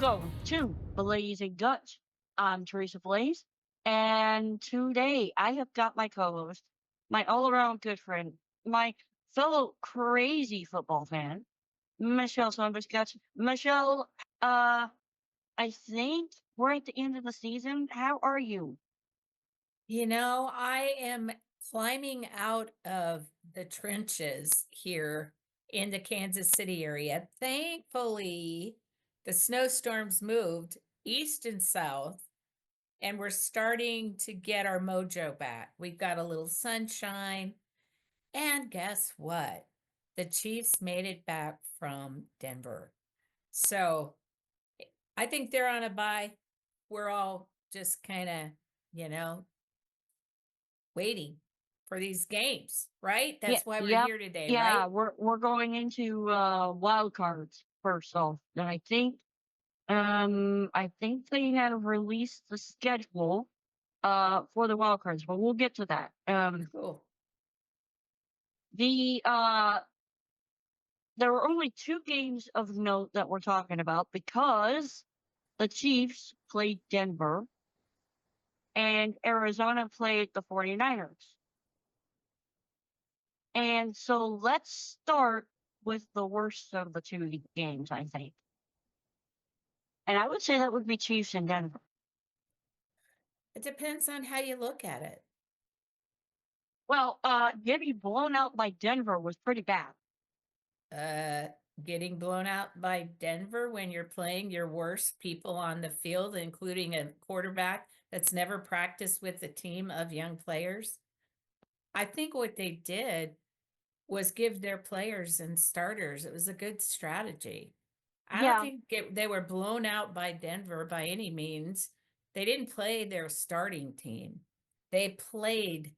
Welcome to Blaes and Gottsch. I'm Teresa Blaes, and today I have got my co-host, my all-around good friend, my fellow crazy football fan, Mischelle Saunders. Gottsch. Mischelle, uh, I think we're at the end of the season. How are you? I am climbing out of the trenches here in the Kansas City area. Thankfully, the snowstorms moved east and south, and we're starting to get our mojo back. We've got a little sunshine. And guess what? The Chiefs made it back from Denver. So I think they're on a bye. We're all just kind of, you know, waiting for these games, right? Yeah, That's why we're yep, here today, yeah. right? We're going into wild cards first off, and I think they have released the schedule for the wild cards, but we'll get to that. Cool. The There were only two games of note that we're talking about because the Chiefs played Denver and Arizona played the 49ers. And so let's start with the worst of the two games, I think. And I would say that would be Chiefs and Denver. It depends on how you look at it. Well, getting blown out by Denver was pretty bad. Uh, Getting blown out by Denver when you're playing your worst people on the field, including a quarterback that's never practiced with a team of young players. I think what they did was give their players and starters, it was a good strategy. I don't Yeah, think they were blown out by Denver by any means. They didn't play their starting team. They played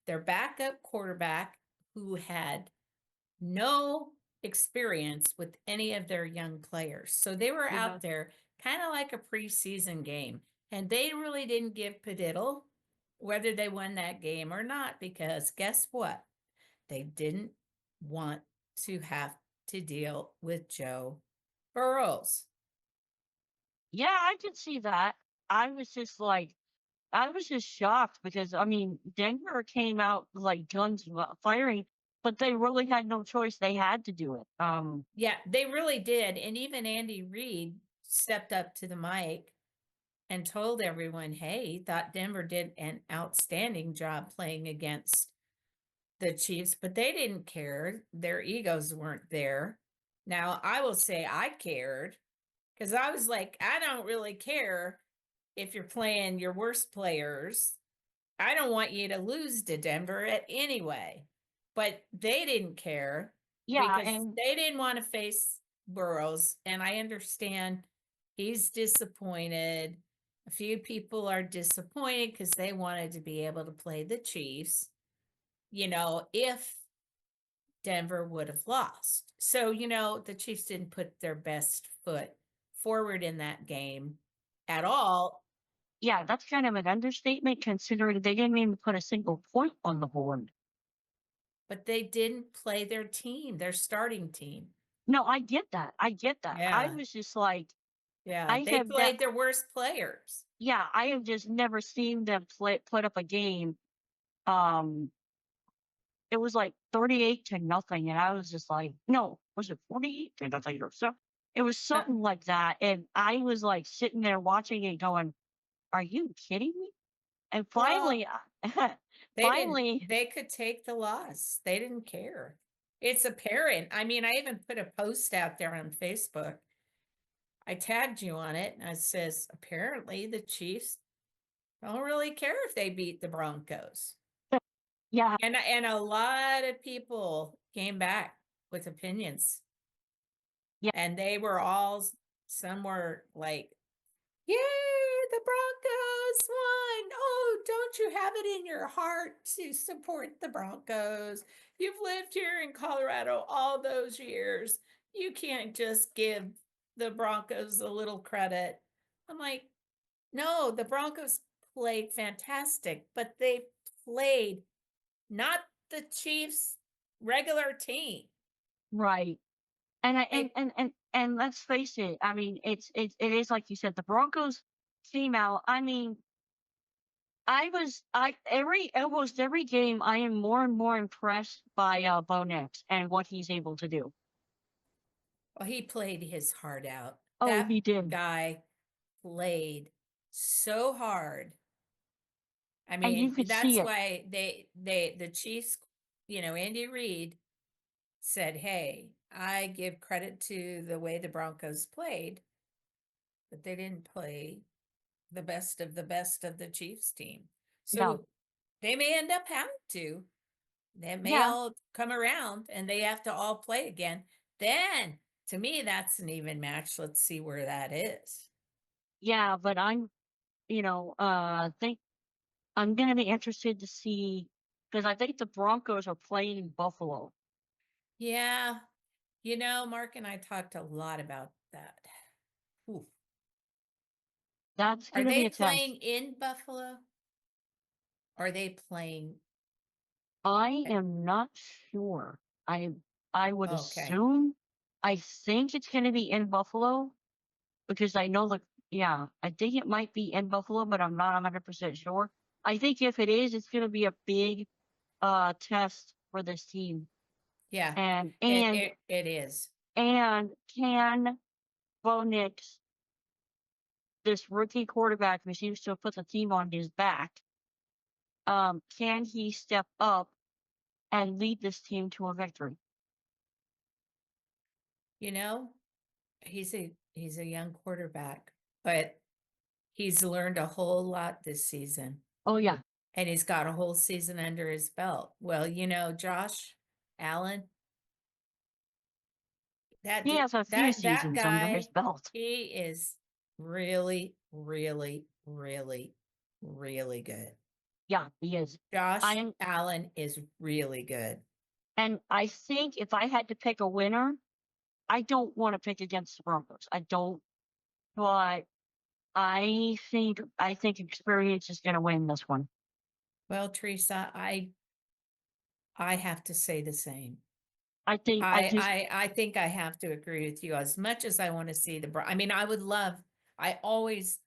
their backup quarterback who had no experience with any of their young players. So they were yeah, out there kind of like a preseason game. And they really didn't give padiddle whether they won that game or not, because guess what? They didn't want to have to deal with Joe Burrows. yeah, I could see that. I was just like, I was just shocked because I mean Denver came out like guns firing, but they really had no choice. They had to do it. Yeah, they really did. And even Andy Reid stepped up to the mic and told everyone, hey, he thought Denver did an outstanding job playing against the Chiefs, but they didn't care. Their egos weren't there. Now, I will say I cared because I was like, I don't really care if you're playing your worst players. I don't want you to lose to Denver at anyway. But they didn't care yeah, because and they didn't want to face Burrows. And I understand he's disappointed. A few people are disappointed because they wanted to be able to play the Chiefs, if Denver would have lost. So, the Chiefs didn't put their best foot forward in that game at all. yeah, that's kind of an understatement considering they didn't even put a single point on the board. But they didn't play their team, their starting team. No, I get that. I get that. I Yeah. was just like, Yeah. I They have that. played their worst players. Yeah, I have just never seen them put up a game. Um, it was like 38-0, and I was just like, no, was it 48-0 or so? It was Uh, something like that, and I was like sitting there watching it, going, "Are you kidding me?" And well, finally, finally, they could take the loss. They didn't care. It's apparent. I mean, I even put a post out there on Facebook. I tagged you on it and it says, apparently the Chiefs don't really care if they beat the Broncos. yeah, And a lot of people came back with opinions. yeah, And they were all, some were like, yay, the Broncos won. Oh, don't you have it in your heart to support the Broncos? You've lived here in Colorado all those years. You can't just give the Broncos a little credit. I'm like, no, the Broncos played fantastic, but they played not the Chiefs' regular team. right. And I They, and let's face it, I mean, it is like you said, the Broncos came out. I mean, I every almost every game I am more and more impressed by Bo Nix and what he's able to do. Well, he played his heart out. Oh, That he did. guy played so hard. I And you mean, could see that's it. why the Chiefs, Andy Reid said, "Hey, I give credit to the way the Broncos played, but they didn't play the best of the Chiefs team." No. So they may end up having to. They may Yeah. all come around and they have to all play again. Then, to me, that's an even match. Let's see where that is. Yeah, but think I'm gonna be interested to see because I think the Broncos are playing in Buffalo. Yeah, Mark and I talked a lot about that. Ooh. That's Are gonna be they a test. playing in Buffalo? Are they playing? I am not sure. I would Okay. assume I think it's gonna be in Buffalo because I know yeah, I think it might be in Buffalo, but I'm not 100% sure. I think if it is, it's gonna be a big test for this team. Yeah, And it and it, it is. and can Bo Nix, this rookie quarterback who seems to have put the team on his back, can he step up and lead this team to a victory? You know, he's a young quarterback, but he's learned a whole lot this season. Oh yeah, And he's got a whole season under his belt. Well, Josh Allen, that he d- has a few that seasons under his guy, belt. he is really, really, really, really good. Yeah, he is. Josh I'm Allen is really good. and I think if I had to pick a winner, I don't want to pick against the Broncos. I don't, but I think experience is going to win this one. Well, Teresa, I have to say the same. I think I just I think I have to agree with you as much as I want to see I mean, I always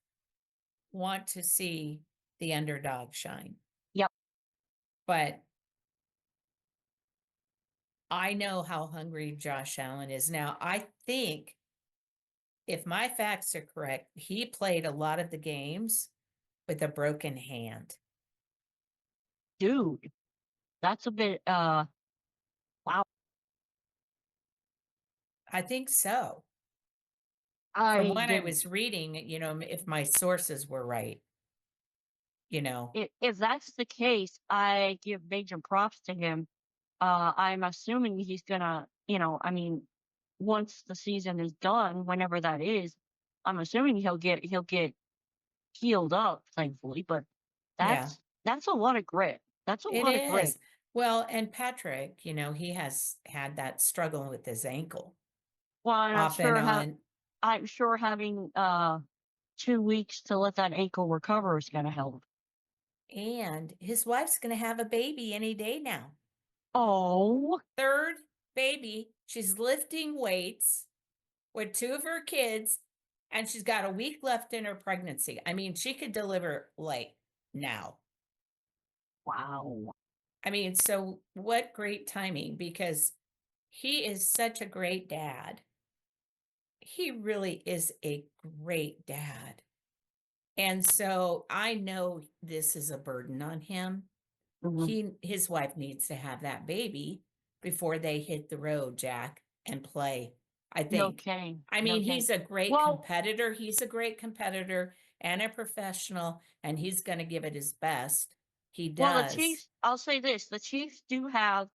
want to see the underdog shine, yep. but I know how hungry Josh Allen is now. I think if my facts are correct, he played a lot of the games with a broken hand. Dude, that's a bit wow. I think so. From I what I didn't was reading, if my sources were right, you know. if that's the case, I give major props to him. I'm assuming he's gonna, I mean, once the season is done, whenever that is, I'm assuming he'll get healed up, thankfully. But Yeah, that's a lot of grit. That's a it lot of grit. is. Well, and Patrick, he has had that struggle with his ankle Well, and off and on. I'm sure having 2 weeks to let that ankle recover is gonna help. And his wife's going to have a baby any day now. Oh, Third baby. She's lifting weights with two of her kids, and she's got a week left in her pregnancy. I mean, she could deliver like now. wow. I mean, so what great timing, because he is such a great dad. He really is a great dad. And so I know this is a burden on him. Mhm. His wife needs to have that baby before they hit the road, Jack, and play. I No think. kidding. I No mean, kidding. he's a great Well, competitor. He's a great competitor and a professional, and he's going to give it his best. He the does. Chiefs, I'll say this, the Chiefs do have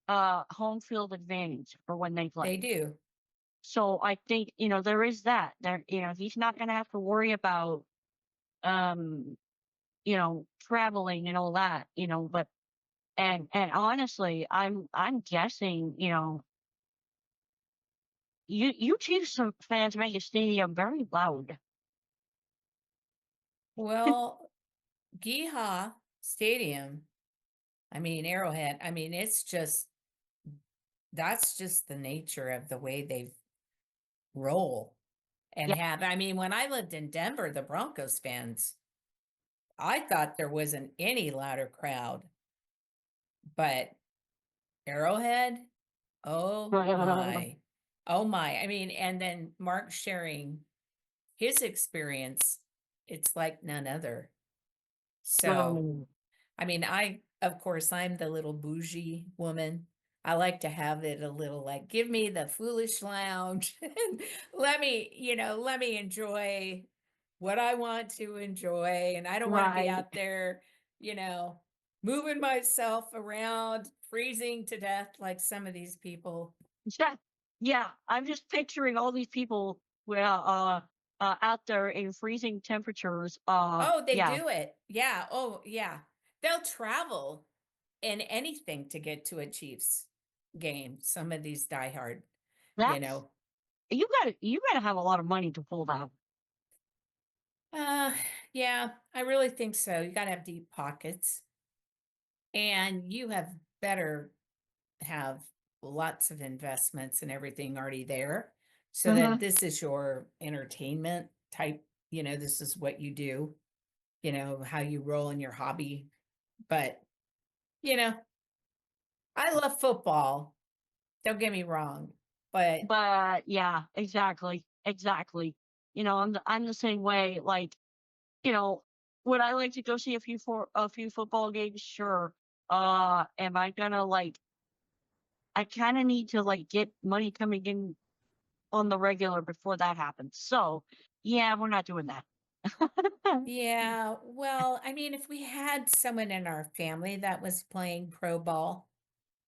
home field advantage for when they They play. do. So I think, there is that. He's not gonna have to worry about um, traveling and all that, but and honestly, I'm guessing, you Chiefs fans make a stadium very loud. Well, Geha Stadium, I mean, Arrowhead, I mean, that's just the nature of the way they've roll and Yeah. have, I mean, when I lived in Denver, the Broncos fans, I thought there wasn't any louder crowd, but Arrowhead, oh my. Oh my. I mean, and then Mark sharing his experience, it's like none other. So, Um, I mean, of course, I'm the little bougie woman. I like to have it a little like, give me the foolish lounge and let me enjoy what I want to enjoy. And I don't want to be right. out there, moving myself around, freezing to death like some of these people. Yeah. Yeah. I'm just picturing all these people out there in freezing temperatures. Oh, they Yeah. do it. Yeah. Oh, yeah. They'll travel in anything to get to a Chiefs game. Some of these diehard, you That's know. you gotta have a lot of money to pull that. Uh yeah, I really think so. You got to have deep pockets and you have better have lots of investments and everything already there so that Uh-huh. this is your entertainment type, this is what you do, how you roll in your hobby. But, you know, I love football. Don't get me wrong, but But yeah, exactly. Exactly. I'm the same way. Like, you know, would I like to go see a few football games? Sure. Am I gonna like I kind of need to like get money coming in on the regular before that happens. So, yeah, we're not doing that. yeah, well, I mean, if we had someone in our family that was playing pro ball,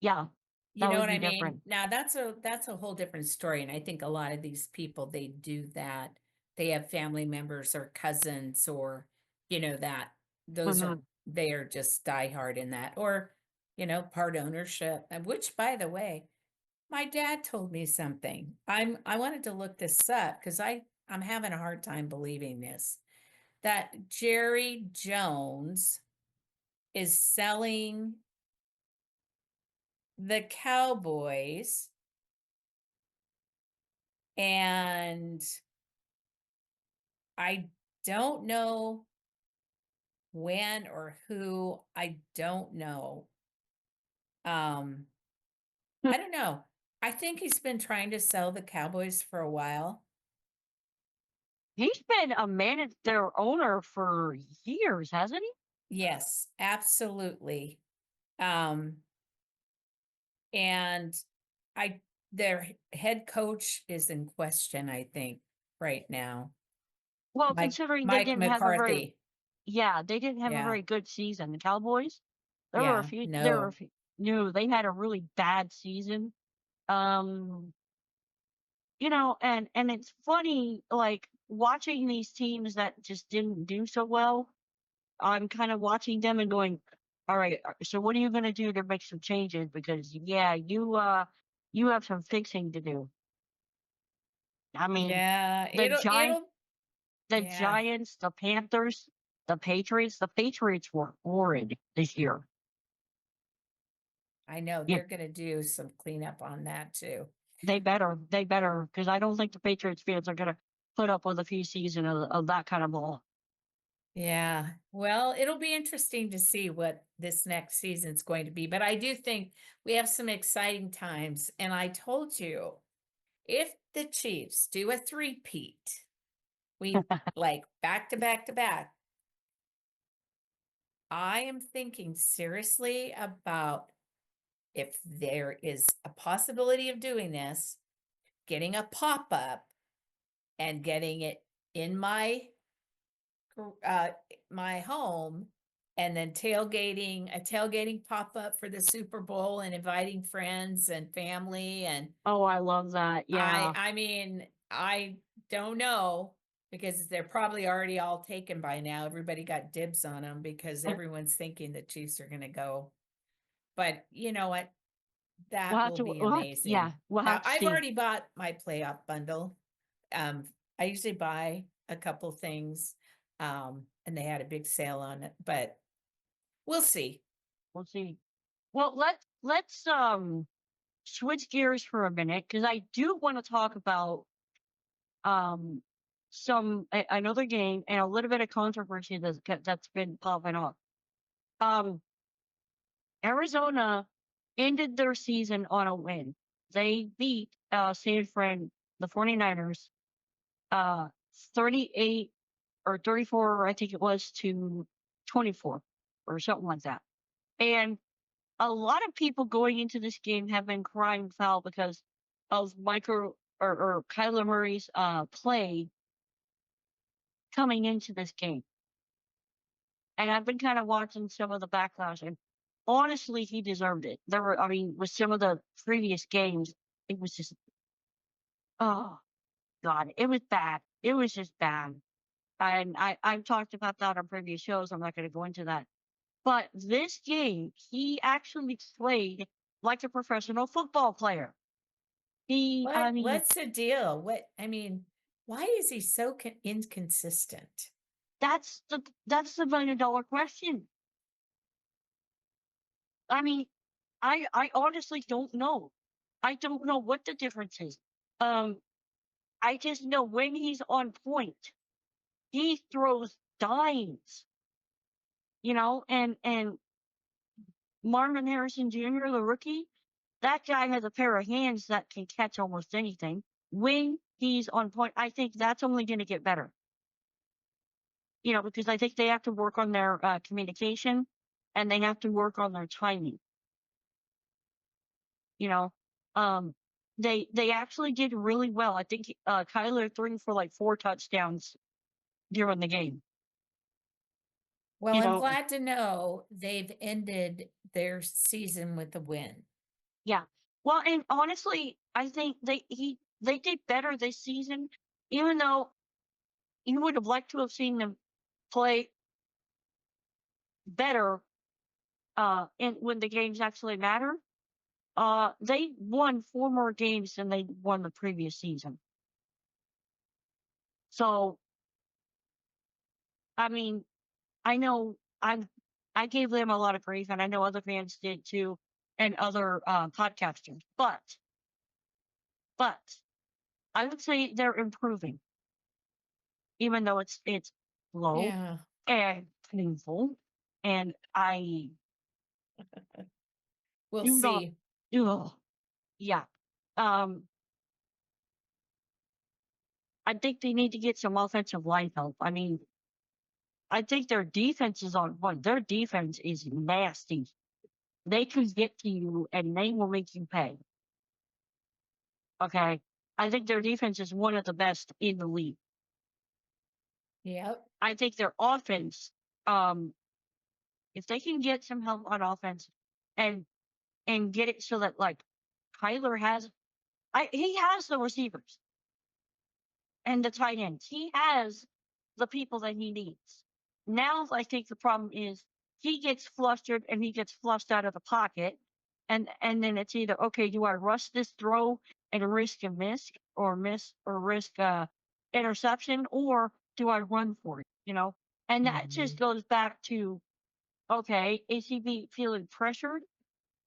Yeah, you that know would what I be mean? different. Now that's a whole different story. And I think a lot of these people they do that. They have family members or cousins or that those are Mhm. they are just diehard in that or part ownership. And which by the way, my dad told me something. I wanted to look this up because I'm having a hard time believing this. That Jerry Jones is selling the Cowboys and I don't know when or who. I don't know. Um, I don't know. I think he's been trying to sell the Cowboys for a while. He's been a their owner for years, hasn't he? Yes, absolutely. Um, and I their head coach is in question, I think, right now. Well, Mike considering they Mike didn't have a very McCarthy. yeah, they didn't have a Yeah. very good season. The Cowboys, Yeah. there were a No. few, no, they had a really bad season. Um, and it's funny, like watching these teams that just didn't do so well. I'm kind of watching them and going, all right, so what are you going to do to make some changes? Because yeah, you have some fixing to do. I mean, Yeah, the it'll the yeah. Giants, the Panthers, the Patriots were horrid this year. I know Yeah, they're gonna do some cleanup on that too. they better, because I don't think the Patriots fans are going to put up with a few seasons of that kind of ball. Yeah. Well, it'll be interesting to see what this next season's going to be, but I do think we have some exciting times. And I told you, if the Chiefs do a three-peat, we like back to back to back, I am thinking seriously about if there is a possibility of doing this, getting a pop-up and getting it in uh, my home and then tailgating pop up for the Super Bowl and inviting friends and family. And Oh, I love that. Yeah. I mean, I don't know because they're probably already all taken by now. Everybody got dibs on them because everyone's thinking the Chiefs are going to go. But you know what? That will be Yeah, amazing. we'll Now, have to I've see. already bought my playoff bundle. Um, I usually buy a couple things, and they had a big sale on it, but we'll see. We'll see. Well, let's switch gears for a minute because I do want to talk about another game and a little bit of controversy that's been popping up. Um, Arizona ended their season on a win. They beat San Fran, the 49ers, uh, 38 or 34, I think it was, to 24 or something like that. And a lot of people going into this game have been crying foul because of Kyler Murray's play coming into this game. And I've been kind of watching some of the backlash, and honestly, he deserved it. I mean, with some of the previous games, it was just, oh God, it was bad. It was just bad. And I've talked about that on previous shows. I'm not going to go into that. But this game, he actually played like a professional football player. What's the deal? Why is he so inconsistent? That's the $1 million question. I mean, I honestly don't know. I don't know what the difference is. Um, I just know when he's on point, he throws dimes, and Marvin Harrison Jr., the rookie, that guy has a pair of hands that can catch almost anything. When he's on point, I think that's only going to get better. Because I think they have to work on their communication and they have to work on their timing. You know, they actually did really well. I think Kyler threw for like 4 touchdowns during the game. Well, I'm glad to know they've ended their season with a win. Yeah. Well, and honestly, I think they did better this season, even though you would have liked to have seen them play better and when the games actually matter. They won 4 more games than they won the previous season. So, I mean, I know I gave them a lot of grief, and I know other fans did too, and other podcasters. But I would say they're improving, even though it's slow Yeah. and painful, and I We'll do not. see. Yeah. I think they need to get some offensive line help. I mean, I think their defense is on point. Their defense is nasty. They can get to you and they will make you pay. Okay. I think their defense is one of the best in the league. Yep. I think their offense, if they can get some help on offense and get it so that like Kyler he has the receivers and the tight ends. He has the people that he needs. Now I think the problem is he gets flustered and he gets flushed out of the pocket. And then it's either, okay, do I rush this throw and risk a risk interception, or do I run for it? And that just goes back to, okay, is he feeling pressured,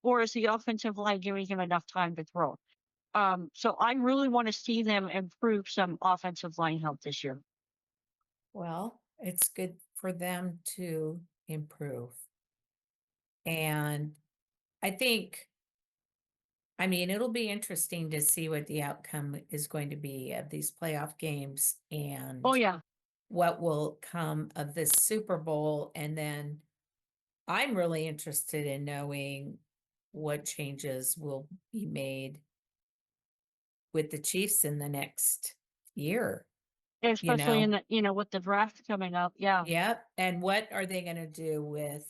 or is the offensive line giving him enough time to throw? So I really want to see them improve some offensive line help this year. Well, it's good for them to improve. And I think, it'll be interesting to see what the outcome is going to be of these playoff games and Oh, yeah. what will come of this Super Bowl. And then I'm really interested in knowing what changes will be made with the Chiefs in the next year. Especially in the, with the draft coming up. Yeah. Yep. And what are they going to do with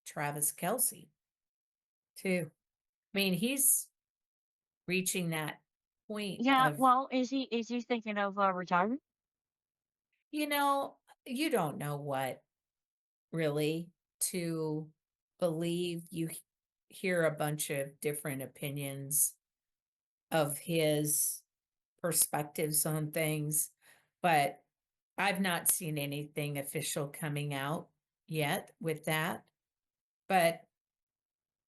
Travis Kelce too? He's reaching that point. Yeah. Well, is he thinking of retirement? You don't know what really to believe. You hear a bunch of different opinions of his perspectives on things, but I've not seen anything official coming out yet with that. But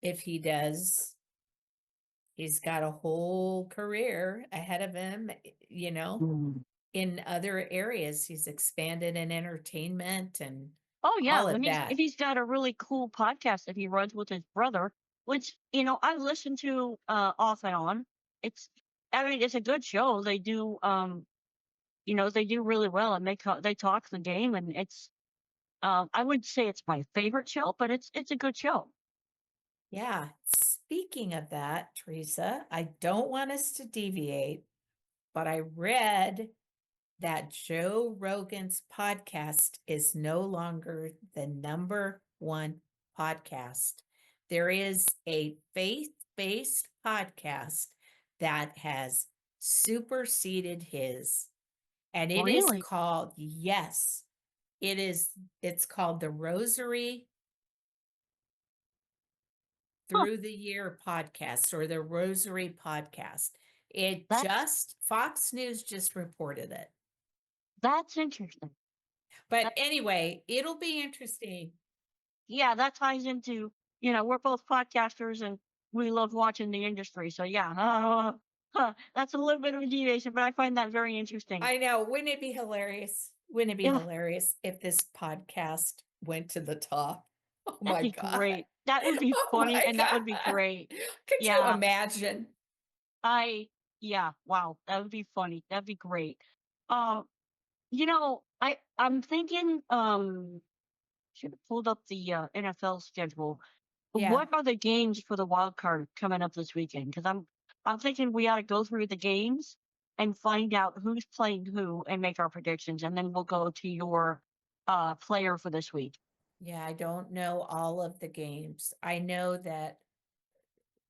if he does, he's got a whole career ahead of him, in other areas. He's expanded in entertainment and Oh yeah, all of if that. he's got a really cool podcast that he runs with his brother, which I listen to off and on. It's I mean it's a good show. They do they do really well, and they talk the game, and it's I wouldn't say it's my favorite show, but it's a good show. Yeah. Speaking of that, Teresa, I don't want us to deviate, but I read that Joe Rogan's podcast is no longer the number one podcast. There is a faith-based podcast that has superseded his, and it is Really? called, yes, it's called the Rosary Huh, Through the Year podcast, or the Rosary podcast. that's Fox News just reported it. that's interesting. But anyway, it'll be interesting. Yeah, that ties into, we're both podcasters and we love watching the industry. So yeah, that's a little bit of a deviation, but I find that very interesting. I know. Wouldn't it be hilarious? Wouldn't it be Yeah, hilarious if this podcast went to the top? Oh that'd my be God. great. That would be Oh funny my and that would be God. great. Could you Yeah, imagine? I, yeah, wow, that would be funny. That'd be great. Um, I'm thinking, should have pulled up the NFL schedule. Yeah. What are the games for the wild card coming up this weekend? Because I'm thinking we ought to go through the games and find out who's playing who and make our predictions, and then we'll go to your player for this week. Yeah. I don't know all of the games. I know that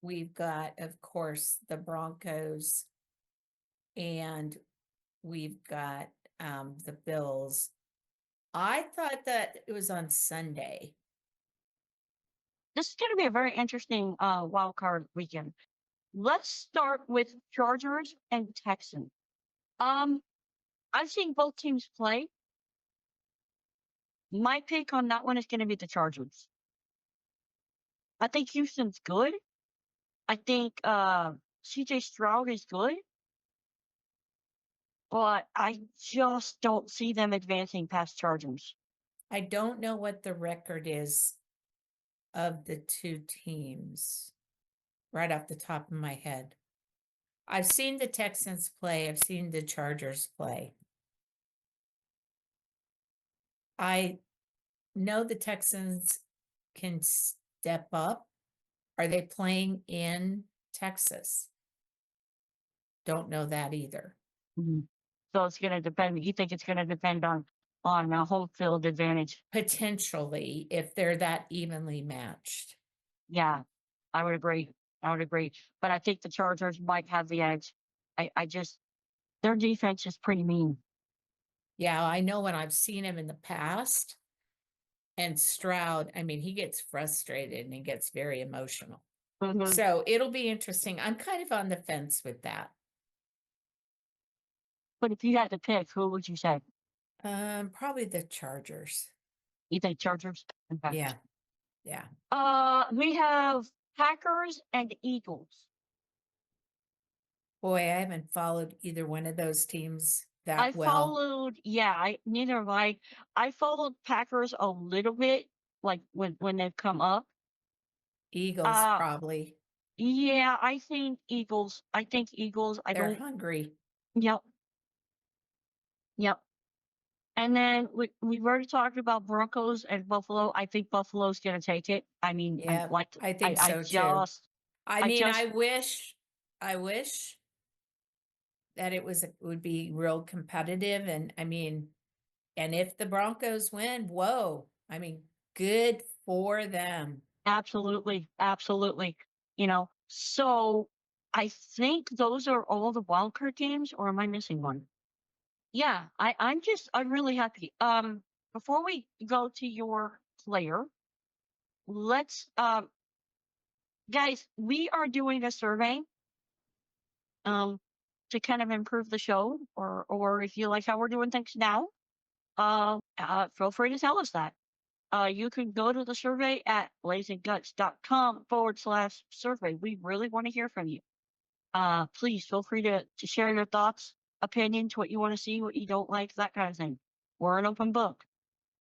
we've got, of course, the Broncos, and we've got the Bills. I thought that it was on Sunday. This is going to be a very interesting wild card weekend. Let's start with Chargers and Texans. Um, I've seen both teams play. My pick on that one is going to be the Chargers. I think Houston's good. I think CJ Stroud is good, but I just don't see them advancing past Chargers. I don't know what the record is of the two teams right off the top of my head. I've seen the Texans play, I've seen the Chargers play. I know the Texans can step up. Are they playing in Texas? Don't know that either. Mhm. So it's going to depend. You think it's going to depend on home field advantage? Potentially, if they're that evenly matched. Yeah, I would agree. I would agree. But I think the Chargers might have the edge. I just their defense is pretty mean. Yeah, I know when I've seen him in the past. And Stroud, I mean, he gets frustrated and he gets very emotional. Mhm. So it'll be interesting. I'm kind of on the fence with that. But if you had to pick, who would you say? Probably the Chargers. You think Chargers? Okay. Yeah. Yeah. We have Packers and Eagles. Boy, I haven't followed either one of those teams I that well. followed, yeah, neither have I. I followed Packers a little bit, like when they've come up. Eagles, Uh, probably. yeah, I think Eagles. I think Eagles. I They're don't. hungry. Yep, yep. And then we've already talked about Broncos and Buffalo. I think Buffalo's gonna take it. I mean, Yeah, I think I so too. just, I I mean, just I wish that it would be real competitive. And I mean, and if the Broncos win, whoa, I mean, good for them. absolutely, absolutely. So I think those are all the wild card games, or am I missing one? Yeah, I'm really happy. Before we go to your player, let's guys, we are doing a survey um to kind of improve the show, or if you like how we're doing things now, feel free to tell us that. You can go to the survey at blazenguts.com/survey. We really want to hear from you. Please feel free to share your thoughts. opinions, what you want to see, what you don't like, that kind of thing. We're an open book.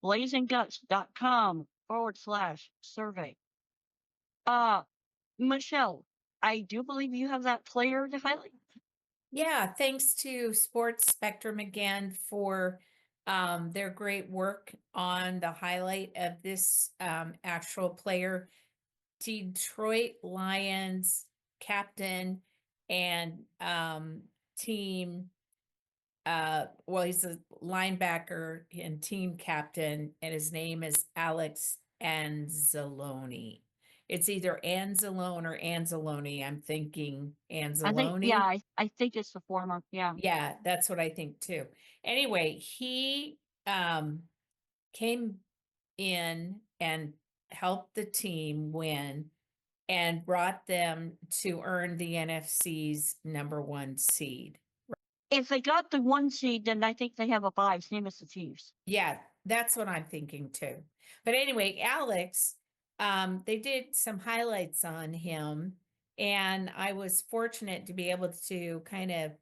blazenguts.com/survey. Uh, Mischelle, I do believe you have that player to highlight. Yeah, thanks to Sports Spectrum again for their great work on the highlight of this actual player, Detroit Lions captain and team. Well, he's a linebacker and team captain, and his name is Alex Anzalone. It's either Anzalone or Anzalone. I'm thinking I think, yeah, Anzalone. I think it's the former. Yeah. Yeah, that's what I think too. Anyway, he came in and helped the team win and brought them to earn the NFC's #1 seed. If they got the 1 seed, then I think they have a bye. Same as the Chiefs. Yeah, that's what I'm thinking too. But anyway, Alex, they did some highlights on him, and I was fortunate to be able to kind of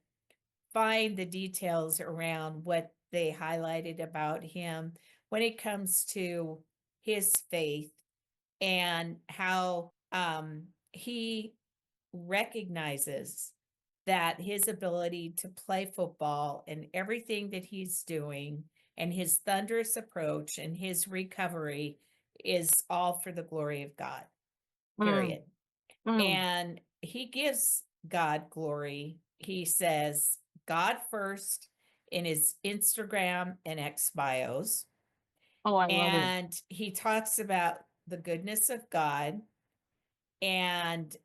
find the details around what they highlighted about him when it comes to his faith and how he recognizes that his ability to play football and everything that he's doing and his thunderous approach and his recovery is all for the glory of God, Mm, period. mm. And he gives God glory. He says God first in his Instagram and X bios. Oh, I love it. And he talks about the goodness of God. And,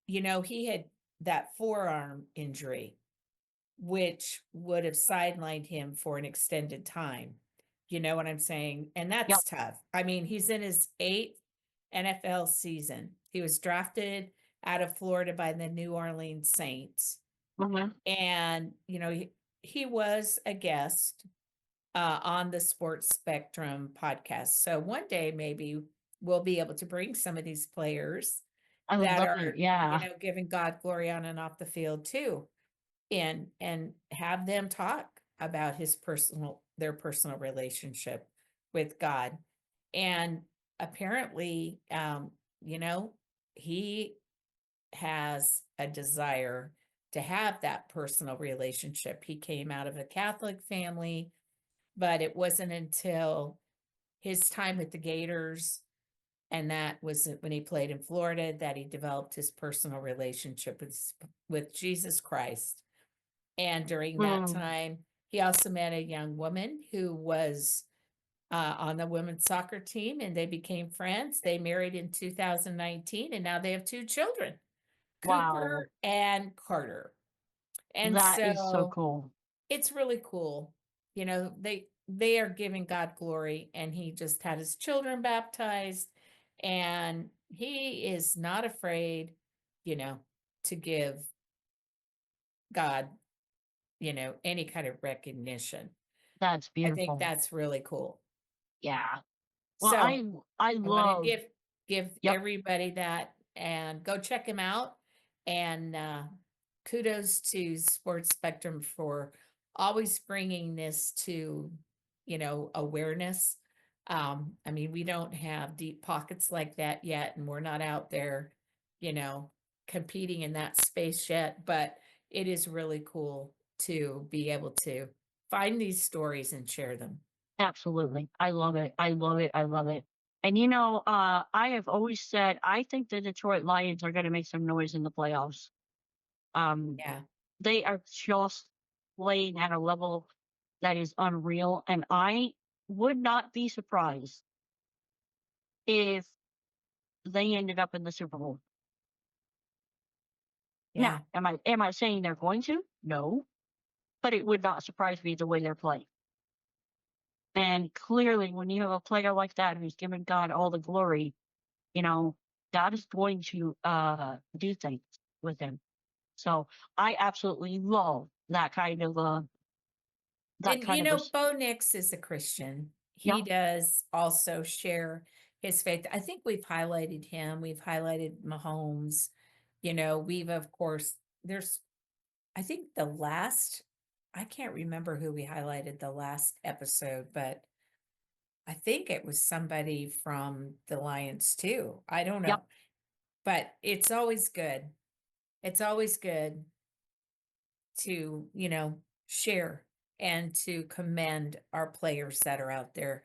he had that forearm injury, which would have sidelined him for an extended time. You know what I'm saying? And Yep. that's tough. I mean, he's in his 8th NFL season. He was drafted out of Florida by the New Orleans Saints. Mm-hmm. And, he was a guest on the Sports Spectrum podcast. So one day maybe we'll be able to bring some of these players I would that love it. are, Yeah. giving God glory on and off the field too, and have them talk about their personal relationship with God. And apparently, he has a desire to have that personal relationship. He came out of a Catholic family, but it wasn't until his time with the Gators, and that was when he played in Florida, that he developed his personal relationship with Jesus Christ. And during that Mm. time, he also met a young woman who was on the women's soccer team, and they became friends. They married in 2019, and now they have 2 children, Wow. Cooper and Carter. And That is so so cool. it's really cool. They are giving God glory, and he just had his children baptized, and he is not afraid, you know, to give God, any kind of recognition. That's I think beautiful. that's really cool. Yeah. Well, So I I want to love. give Yep. everybody that, and go check him out. And kudos to Sports Spectrum for always bringing this to, awareness. I mean, we don't have deep pockets like that yet, and we're not out there, you know, competing in that space yet. But it is really cool to be able to find these stories and share them. Absolutely. I love it. I love it. I love it. And I have always said I think the Detroit Lions are going to make some noise in the playoffs. Um, Yeah, they are just playing at a level that is unreal, and I would not be surprised if they ended up in the Super Bowl. Now, yeah. am I saying they're going to? No, but it would not surprise me the way they're playing. And clearly, when you have a player like that who's giving God all the glory, you know, God is going to do things with him. So I absolutely love that And kind of Bo Nix is a Christian. He yeah. does also share his faith. I think we've highlighted him. We've highlighted Mahomes. We've, of course, there's I think I can't remember who we highlighted the last episode, but I think it was somebody from the Lions too. I don't Yep, know. But it's always good. It's always good to, share and to commend our players that are out there,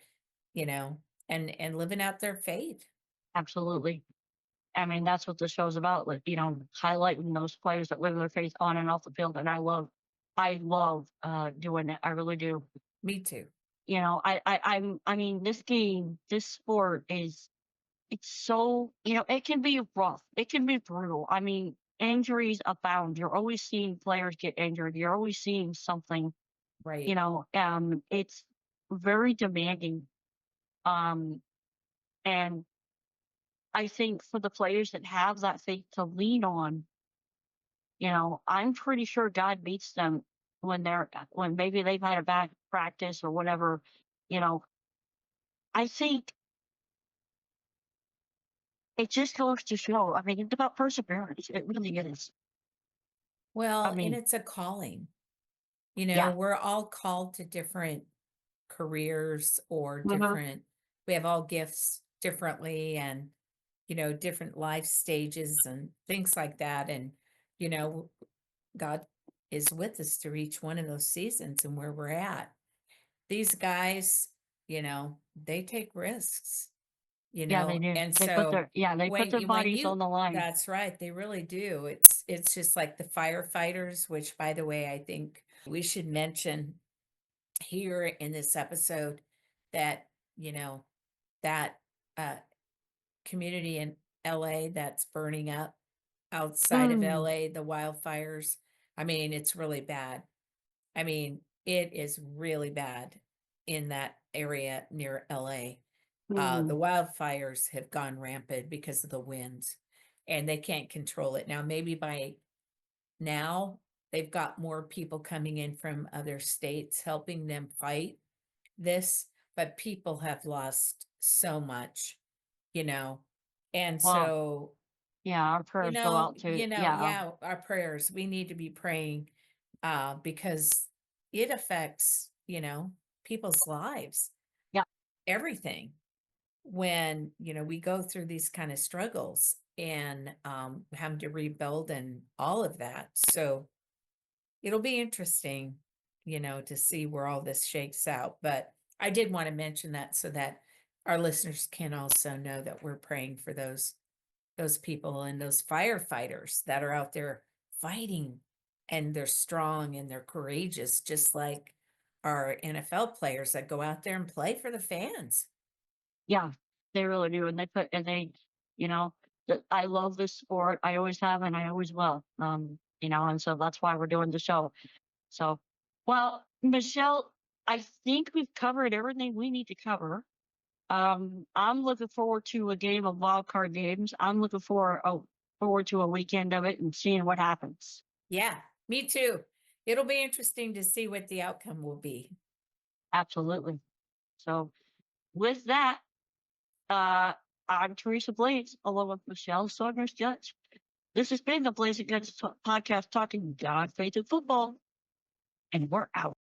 you know, and living out their faith. absolutely. I mean, that's what the show's about, like, highlighting those players that live their faith on and off the field. And I love doing it. I really do. Me too. I mean, this sport it's so, it can be rough. It can be brutal. I mean, injuries abound. You're always seeing players get injured. You're always seeing something, Right. it's very demanding. Um, and I think for the players that have that faith to lean on, I'm pretty sure God meets them when maybe they've had a bad practice or whatever. You know, I think it just goes to show. I mean, it's about perseverance. It really is. I Well, and mean, it's a calling. yeah. We're all called to different careers or Mhm. we have all gifts differently and, different life stages and things like that. And, you know, God is with us through each one of those seasons and where we're at. These guys, they take risks, Yeah, they do. and so They put their when bodies on the line. that's right, they really do. It's just like the firefighters, which by the way, I think we should mention here in this episode that, you know, that uh, community in LA that's burning up outside of Mm, LA, the wildfires. I mean, it's really bad. I mean, it is really bad in that area near LA. The mm. wildfires have gone rampant because of the winds and they can't control it. Now, maybe by now they've got more people coming in from other states helping them fight this, but people have lost so much, you know. And Well, so, yeah, our prayers go out to, yeah, yeah, our prayers, we need to be praying because it affects, people's lives, yeah, everything when, we go through these kind of struggles and having to rebuild and all of that. So it'll be interesting, to see where all this shakes out. But I did want to mention that so that our listeners can also know that we're praying for those people and those firefighters that are out there fighting and they're strong and they're courageous, just like our NFL players that go out there and play for the fans. yeah, they really do. And they, you know, I love this sport. I always have and I always will. And so that's why we're doing the show. So, well, Michelle, I think we've covered everything we need to cover. I'm looking forward to a game of wild card games. I'm looking forward to a weekend of it and seeing what happens. Yeah, me too. It'll be interesting to see what the outcome will be. Absolutely. So, with that, uh, I'm Teresa Blaes, along with Mischelle Saunders Gottsch. This has been the Blaes and Gottsch podcast talking God, faith, and football, and we're out.